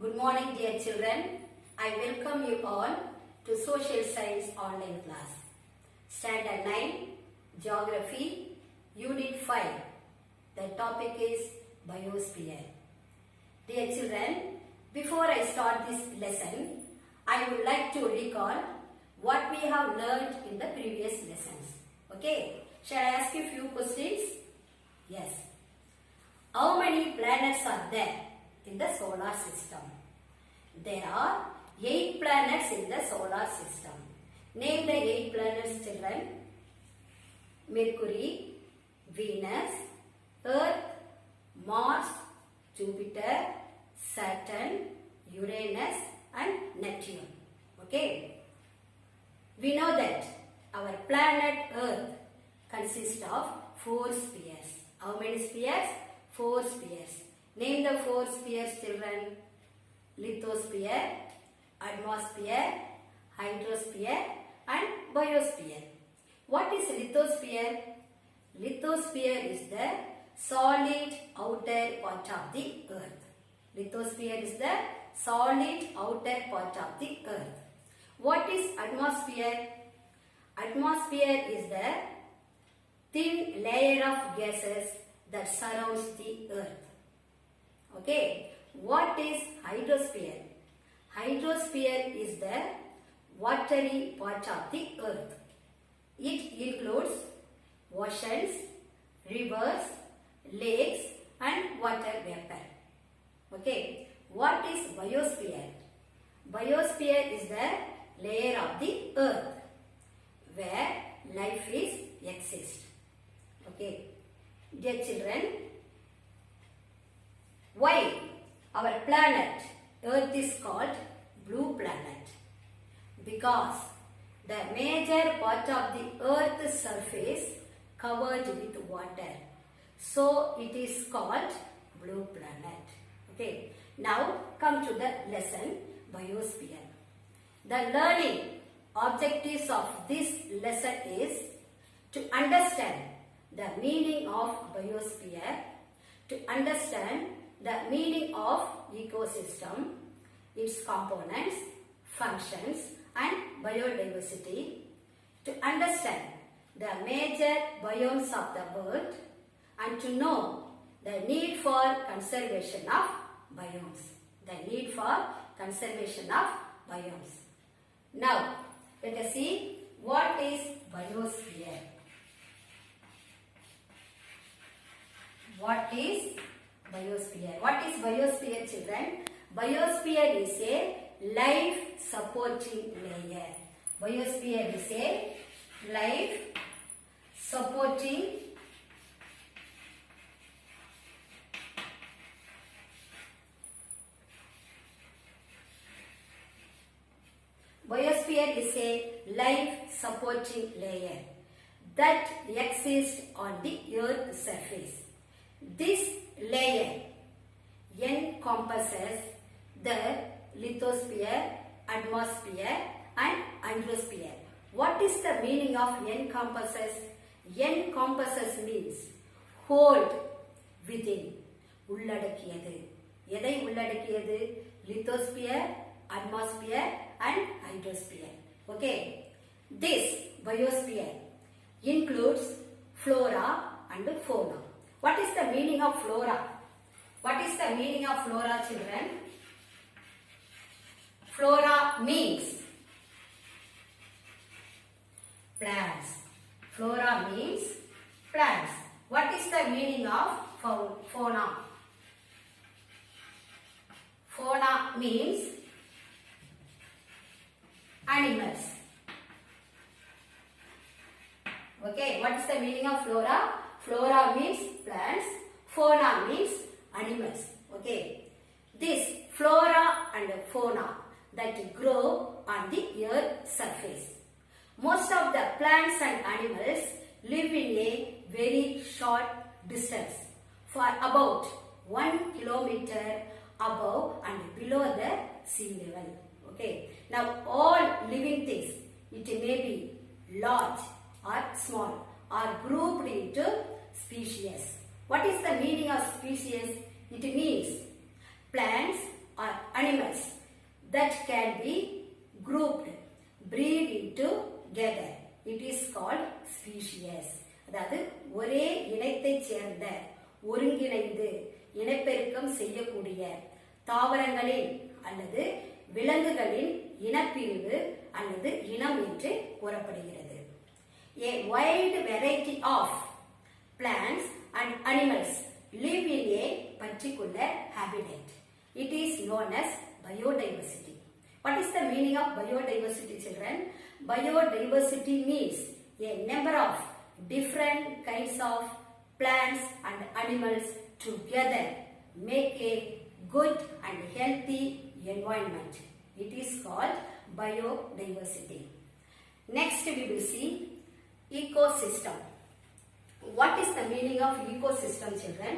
Good morning, dear children. I welcome you all to Social Science online class. Standard 9, Geography, Unit 5. The topic is Biosphere. Dear children, before I start this lesson, I would like to recall what we have learned in the previous lessons. Okay, shall I ask you a few questions? Yes. How many planets are there in the solar system? There are 8 planets in the solar system. Name the 8 planets, children. Mercury, Venus, Earth, Mars, Jupiter, Saturn, Uranus and Neptune. Okay. We know that our planet Earth consists of 4 spheres. How many spheres? 4 spheres. Name the 4 spheres, children. Lithosphere, atmosphere, hydrosphere and biosphere. What is lithosphere? Lithosphere is the solid outer part of the earth. Lithosphere is the solid outer part of the earth. What is atmosphere? Atmosphere is the thin layer of gases that surrounds the earth. Okay. What is hydrosphere? Hydrosphere is the watery part of the earth. It includes oceans, rivers, lakes and water vapor. Okay. What is biosphere? Biosphere is the layer of the earth where life exists. Okay. Dear children, why our planet Earth is called blue planet? Because the major part of the Earth's surface covered with water. So it is called blue planet. Okay. Now come to the lesson biosphere. The learning objectives of this lesson is to understand the meaning of biosphere, to understand the meaning of ecosystem, its components, functions and biodiversity, to understand the major biomes of the world and to know the need for conservation of biomes. The need for conservation of biomes. Now, let us see what is biosphere. What is biosphere? What is biosphere, children? Biosphere is a life supporting layer. Biosphere is a life supporting layer that exists on the Earth's surface. This layer encompasses the lithosphere, atmosphere and hydrosphere. What is the meaning of encompasses? Encompasses means hold within. உள்ளடக்கியது. எதை உள்ளடக்கியது? Lithosphere, atmosphere and hydrosphere. Okay. This biosphere includes flora and fauna. What is the meaning of flora? What is the meaning of flora, children? Flora means plants. Flora means plants. What is the meaning of fauna? Fauna means animals. Okay, what is the meaning of flora? Flora means plants, fauna means animals. Okay. This flora and fauna that grow on the earth's surface. Most of the plants and animals live in a very short distance for about 1 kilometer above and below the sea level. Okay. Now all living things, it may be large or small, are grouped into species. What is the meaning of species? It means plants or animals that can be grouped, breed together. It is called species. அதாவது ஒரே இனத்தை சேர்ந்த ஒருங்கிணைந்து இனப்பெருக்கம் செய்யக்கூடிய தாவரங்களின் அல்லது விலங்குகளின் இனப்பிரிவு அல்லது இனம் என்று கூறப்படுகிறது. A wide variety of plants and animals live in a particular habitat. It is known as biodiversity. What is the meaning of biodiversity, children? Biodiversity means a number of different kinds of plants and animals together make a good and healthy environment. It is called biodiversity. Next we will see ecosystem. What is the meaning of ecosystem, children?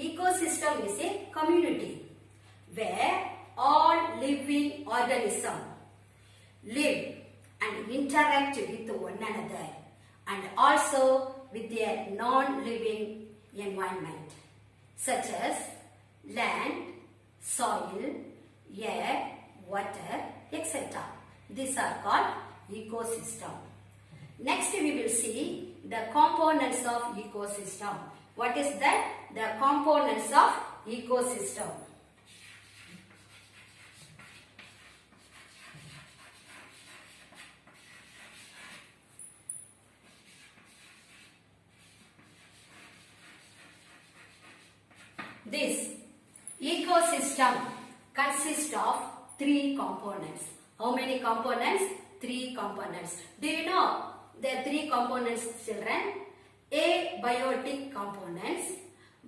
Ecosystem is a community where all living organisms live and interact with one another and also with a non-living environment such as land, soil, air, water, etc. These are called ecosystem. Next we will see the components of ecosystem. What is that? The components of ecosystem. This ecosystem consists of 3 components. How many components? 3 components. Do you know the 3 components, children? Abiotic components,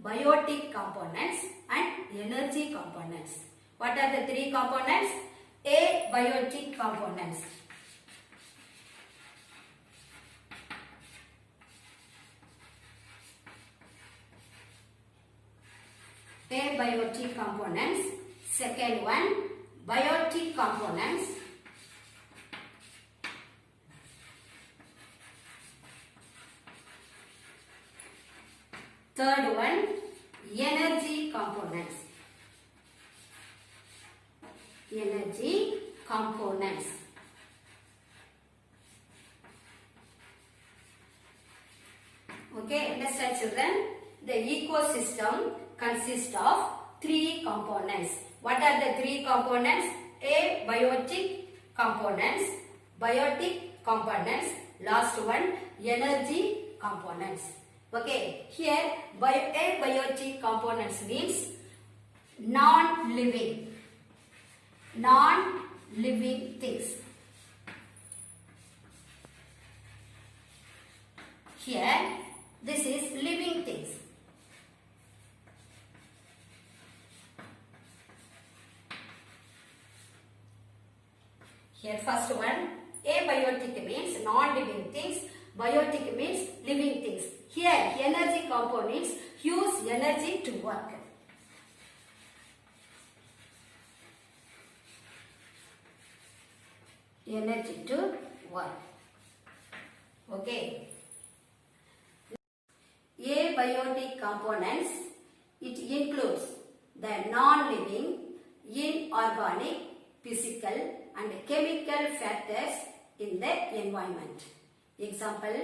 biotic components and energy components. What are the 3 components? Abiotic components. Abiotic components. Second one, biotic components. Third one, energy components. Energy components. Okay, understand, children? The ecosystem consists of 3 components. What are the 3 components? Abiotic components, biotic components, last one, energy components. Okay, here abiotic components means non-living things. Here, this is living things. Here first one, abiotic means non-living things, biotic means living things. Here energy components use energy to work. Energy to work. Okay. Abiotic components, it includes the non-living, inorganic, physical and chemical factors in the environment. Example,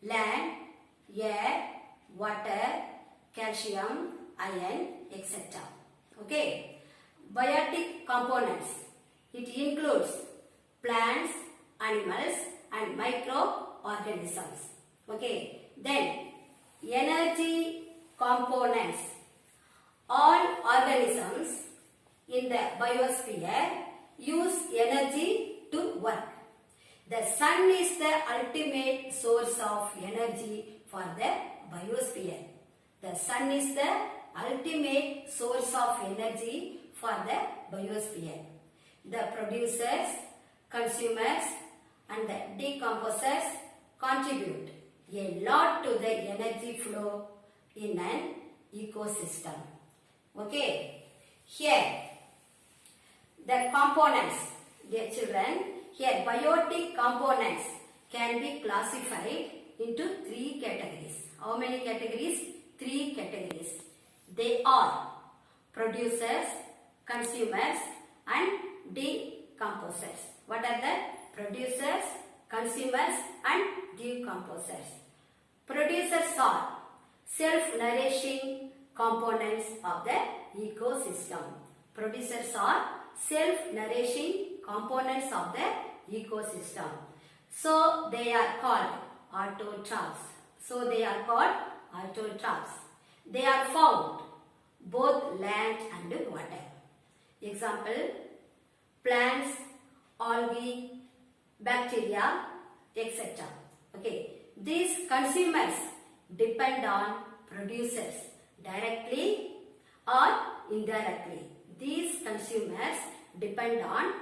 land, air, water, calcium, iron, etc. Okay. Biotic components, it includes plants, animals and microorganisms. Okay. Then energy components, all organisms in the biosphere use energy to work. The sun is the ultimate source of energy for the biosphere. The sun is the ultimate source of energy for the biosphere. The producers, consumers and the decomposers contribute a lot to the energy flow in an ecosystem. Okay. Here the components, dear children, here biotic components can be classified into 3 categories. How many categories? 3 categories. They are producers, consumers and decomposers. What are the producers, consumers and decomposers? Producers are self-nourishing components of the ecosystem. Producers are self-nourishing components of the ecosystem. So they are called autotrophs. They are found both land and water. Example, plants, algae, bacteria, etc. Okay, these consumers depend on producers directly or indirectly. These consumers depend on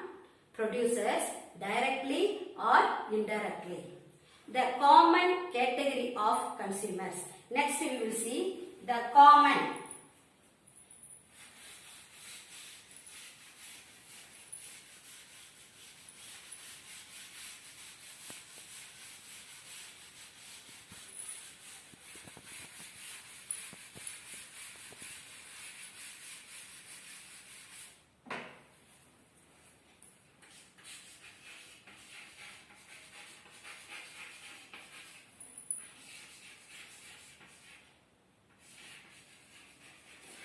producers directly or indirectly. The common category of consumers. Next we will see the common.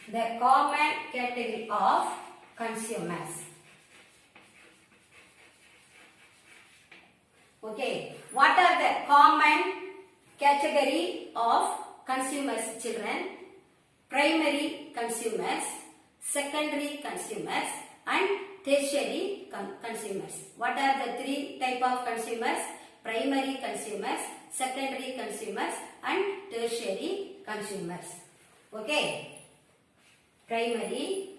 The common category of consumers. Okay, what are the common category of consumers, children? Primary consumers, secondary consumers and tertiary consumers. What are the three type of consumers? Primary consumers, secondary consumers and tertiary consumers. Okay. Primary,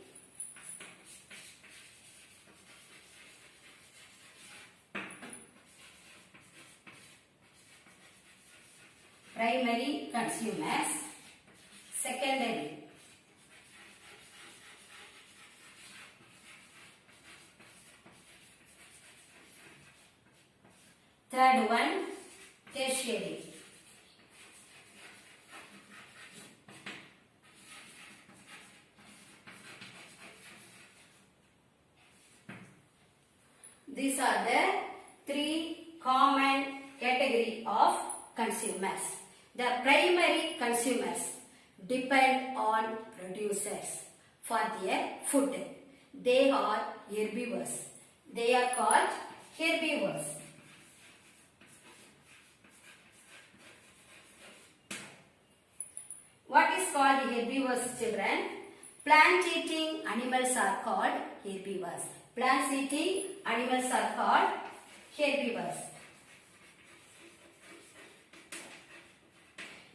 consumers, secondary, third one, tertiary. These are the three common category of consumers. The primary consumers depend on producers for their food. They are herbivores. They are called herbivores. What is called herbivores, children? Plant-eating animals are called herbivores. Plant-eating animals are called herbivores.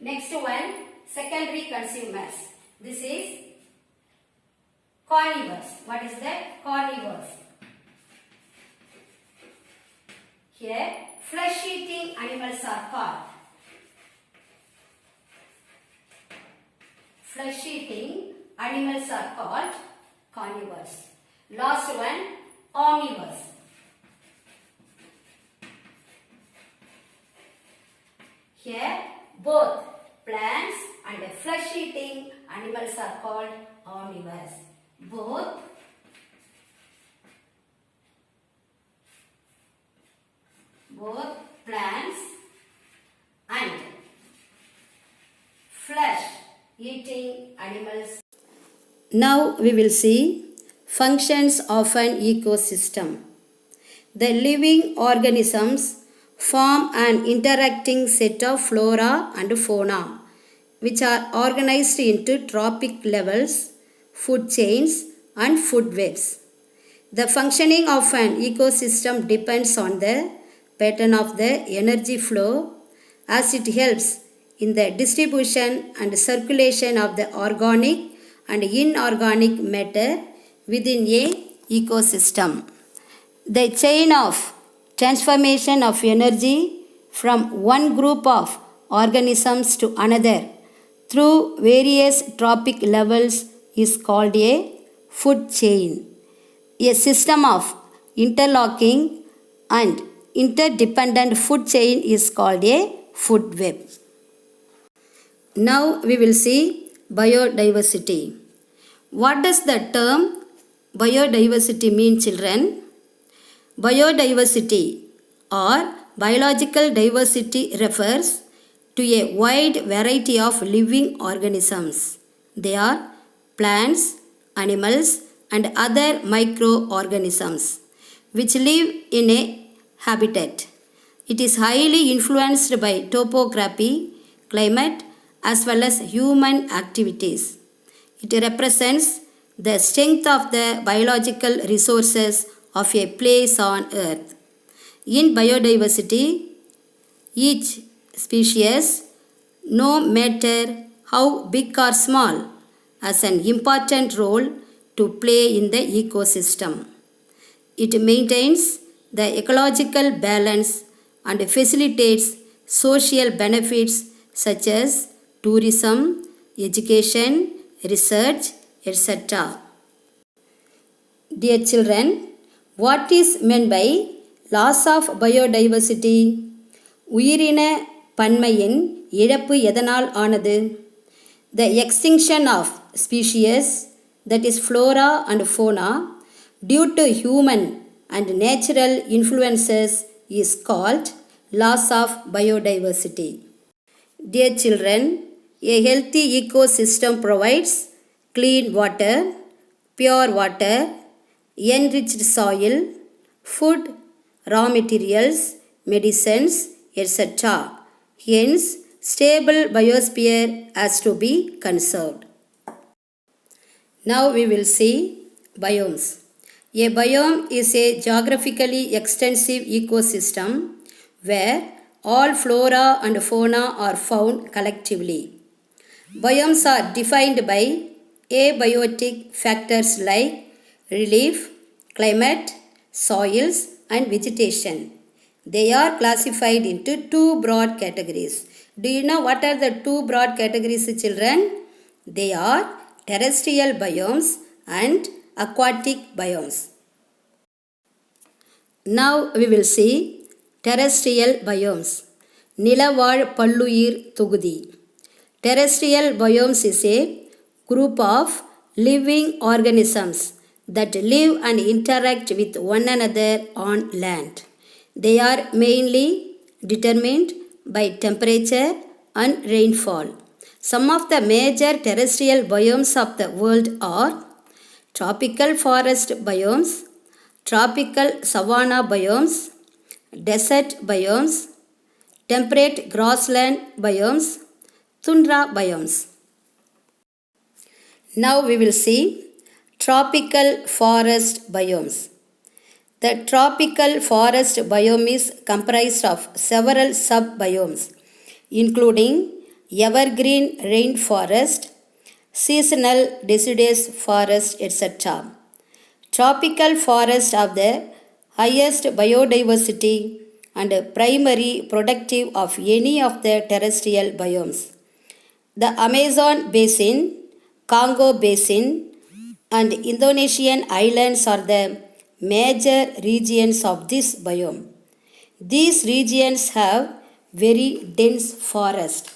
Next one, secondary consumers. This is carnivores. What is that? Carnivores. Here, flesh-eating animals are called. Flesh-eating animals are called carnivores. Last one, omnivores. Here, both plants and flesh-eating animals are called omnivores. Both plants and flesh-eating animals. Now we will see functions of an ecosystem. The living organisms form an interacting set of flora and fauna which are organized into trophic levels, food chains and food webs. The functioning of an ecosystem depends on the pattern of the energy flow as it helps in the distribution and circulation of the organic and inorganic matter within a ecosystem. The chain of transformation of energy from one group of organisms to another through various trophic levels is called a food chain. A system of interlocking and interdependent food chain is called a food web. Now we will see biodiversity. What does the term biodiversity mean, children? Biodiversity or biological diversity refers to a wide variety of living organisms. They are plants, animals, and other microorganisms which live in a habitat. It is highly influenced by topography, climate, as well as human activities. It represents the strength of the biological resources of a place on earth. In biodiversity, each species, no matter how big or small, has an important role to play in the ecosystem. It maintains the ecological balance and facilitates social benefits such as tourism, education, research, etc. Dear children, what is meant by loss of biodiversity? உயிரின பன்மையின் இழப்பு எதனால் ஆனது? The extinction of species, that is flora and fauna, due to human and natural influences is called loss of biodiversity. Dear children, a healthy ecosystem provides clean water, pure water, enriched soil, food, raw materials, medicines, etc. Hence, stable biosphere has to be conserved. Now we will see biomes. A biome is a geographically extensive ecosystem where all flora and fauna are found collectively. Biomes are defined by abiotic factors like relief, climate, soils, and vegetation. They are classified into two broad categories. Do you know what are the two broad categories, children? They are terrestrial biomes and aquatic biomes. Now we will see terrestrial biomes. நிலவாழ் பல்லுயிர் தொகுதி. Terrestrial biomes is a group of living organisms that live and interact with one another on land. They are mainly determined by temperature and rainfall. Some of the major terrestrial biomes of the world are tropical forest biomes, tropical savanna biomes, desert biomes, temperate grassland biomes, tundra biomes. Now we will see tropical forest biomes. The tropical forest biome is comprised of several sub-biomes, including evergreen rainforest, seasonal deciduous forest, etc. Tropical forests have the highest biodiversity and primary productive of any of the terrestrial biomes. The Amazon basin, Congo basin, and Indonesian islands are the major regions of this biome. These regions have very dense forest.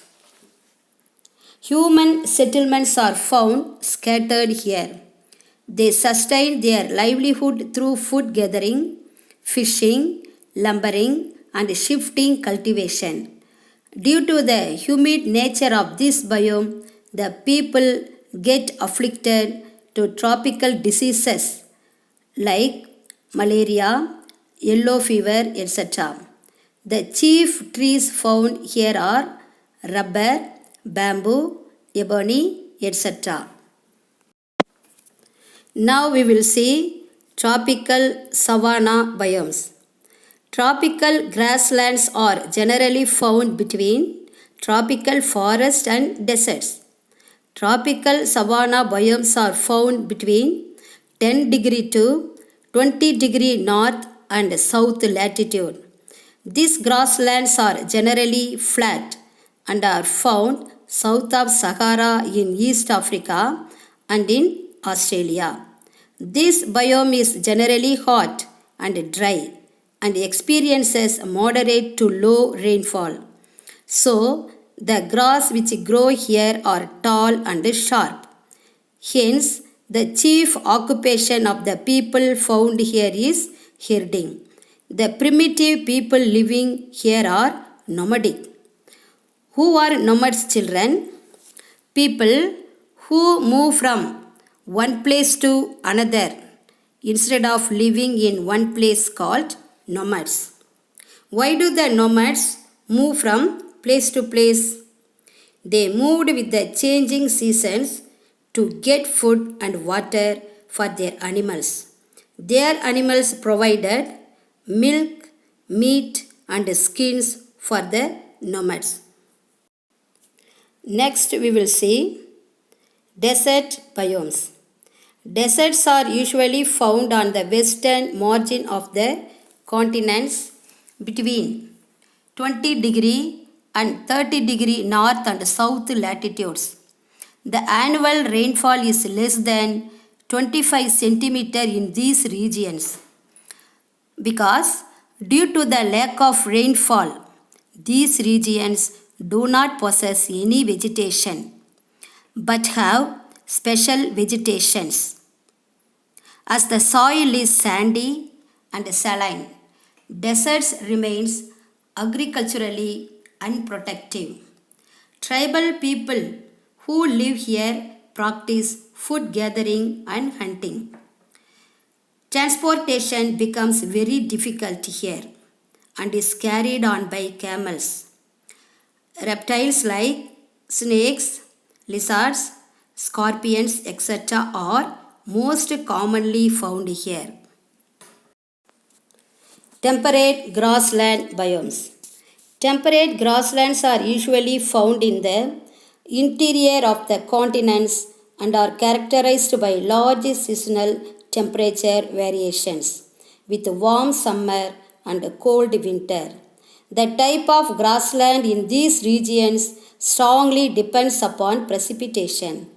Human settlements are found scattered here. They sustain their livelihood through food gathering, fishing, lumbering, and shifting cultivation. Due to the humid nature of this biome, the people get afflicted to tropical diseases like malaria, yellow fever, etc. The chief trees found here are rubber, bamboo, ebony, etc. Now we will see tropical savanna biomes. Tropical grasslands are generally found between tropical forest and deserts. Tropical savanna biomes are found between 10 degree to 20 degree north and south latitude. These grasslands are generally flat and are found south of Sahara in East Africa and in Australia. This biome is generally hot and dry and experiences moderate to low rainfall. So, the grass which grow here are tall and sharp. Hence, the chief occupation of the people found here is herding. The primitive people living here are nomadic. Who are nomads, children? People who move from one place to another instead of living in one place called nomads. Why do the nomads move from place to place? They moved with the changing seasons to get food and water for their animals. Their animals provided milk, meat, and skins for the nomads. Next, we will see desert biomes. Deserts are usually found on the western margin of the continents between 20° and 30° north and south latitudes. The annual rainfall is less than 25 centimeter in these regions because due to the lack of rainfall, these regions do not possess any vegetation but have special vegetations. As the soil is sandy and saline, deserts remains agriculturally unprotective. Tribal people who live here practice food gathering and hunting. Transportation becomes very difficult here and is carried on by camels. Reptiles like snakes, lizards, scorpions, etc. are most commonly found here. Temperate grassland biomes. Temperate grasslands are usually found in the interior of the continents and are characterized by large seasonal temperature variations with warm summer and cold winter. The type of grassland in these regions strongly depends upon precipitation.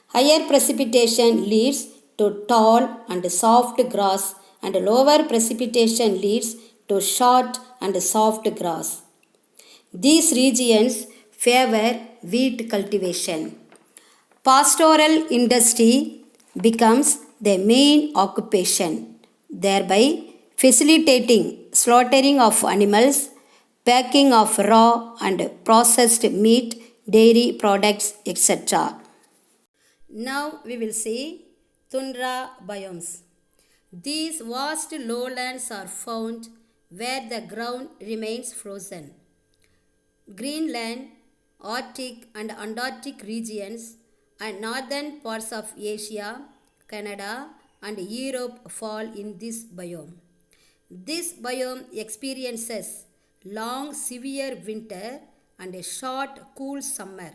Higher precipitation leads to tall and soft grass and lower precipitation leads to short and soft grass. These regions favor wheat cultivation. Pastoral industry becomes the main occupation, thereby facilitating slaughtering of animals, packing of raw and processed meat, dairy products, etc. Now we will see tundra biomes. These vast lowlands are found where the ground remains frozen. Greenland, Arctic and Antarctic regions and northern parts of Asia, Canada and Europe fall in this biome. This biome experiences long severe winter and a short cool summer.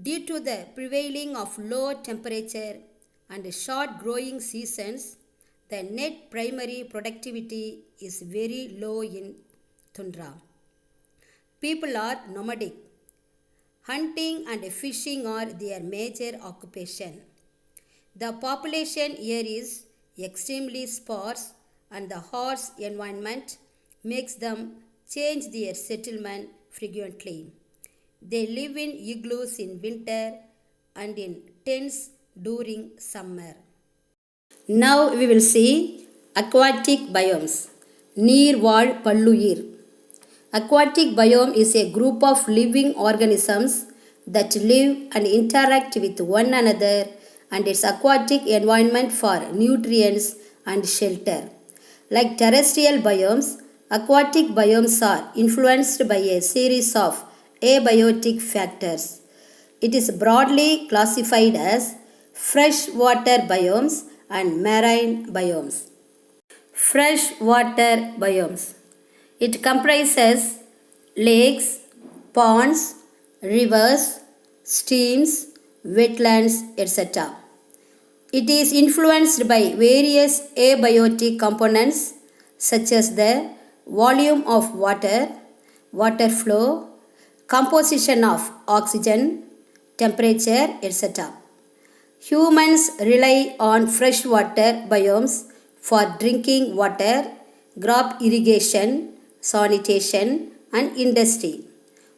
Due to the prevailing of low temperature and short growing seasons, the net primary productivity is very low in tundra. People are nomadic. Hunting and fishing are their major occupation. The population here is extremely sparse and the harsh environment makes them change their settlement frequently. They live in igloos in winter and in tents during summer. Now we will see aquatic biomes. Neervazh Palluir. Aquatic biome is a group of living organisms that live and interact with one another and its aquatic environment for nutrients and shelter. Like terrestrial biomes, aquatic biomes are influenced by a series of abiotic factors. It is broadly classified as freshwater biomes and marine biomes. Freshwater biomes. It comprises lakes, ponds, rivers, streams, wetlands, etc. It is influenced by various abiotic components such as the volume of water, water flow, composition of oxygen, temperature, etc. Humans rely on freshwater biomes for drinking water, crop irrigation, sanitation and industry.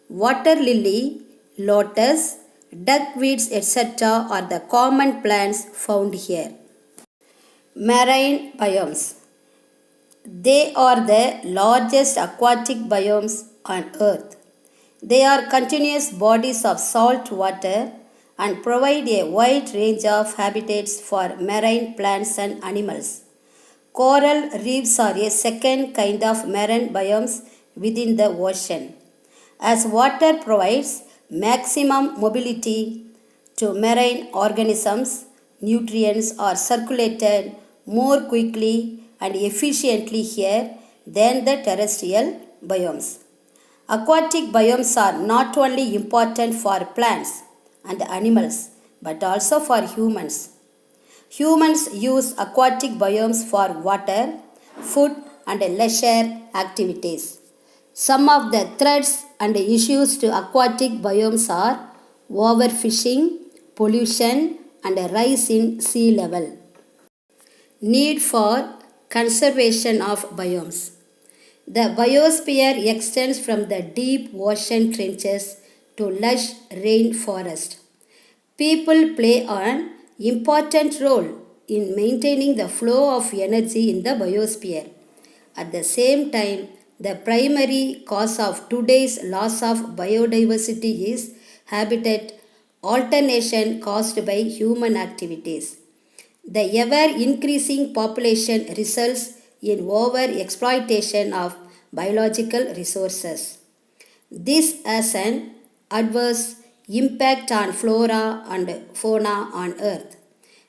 Water lily, lotus, duckweeds etc. are the common plants found here. Marine biomes. They are the largest aquatic biomes on Earth. They are continuous bodies of salt water and provide a wide range of habitats for marine plants and animals. Coral reefs are a second kind of marine biomes within the ocean. As water provides maximum mobility to marine organisms, nutrients are circulated more quickly and efficiently here than the terrestrial biomes. Aquatic biomes are not only important for plants and animals but also for humans. Humans use aquatic biomes for water, food, and leisure activities. Some of the threats and issues to aquatic biomes are overfishing, pollution, and a rise in sea level. Need for conservation of biomes. The biosphere extends from the deep ocean trenches to lush rainforest. People play an important role in maintaining the flow of energy in the biosphere. At the same time, the primary cause of today's loss of biodiversity is habitat alternation caused by human activities. The ever increasing population results in over exploitation of biological resources. This has an adverse impact on flora and fauna on Earth.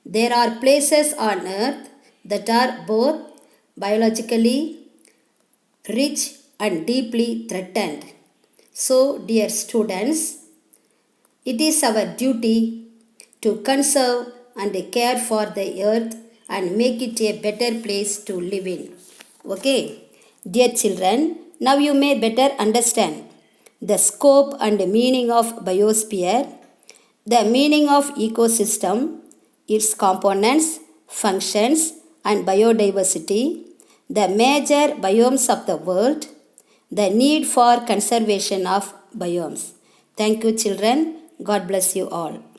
There are places on Earth that are both biologically rich and deeply threatened. So, dear students, it is our duty to conserve and care for the earth and make it a better place to live in. Okay, dear children, now you may better understand the scope and meaning of biosphere, the meaning of ecosystem, its components, functions, and biodiversity, the major biomes of the world, the need for conservation of biomes. Thank you, children. God bless you all.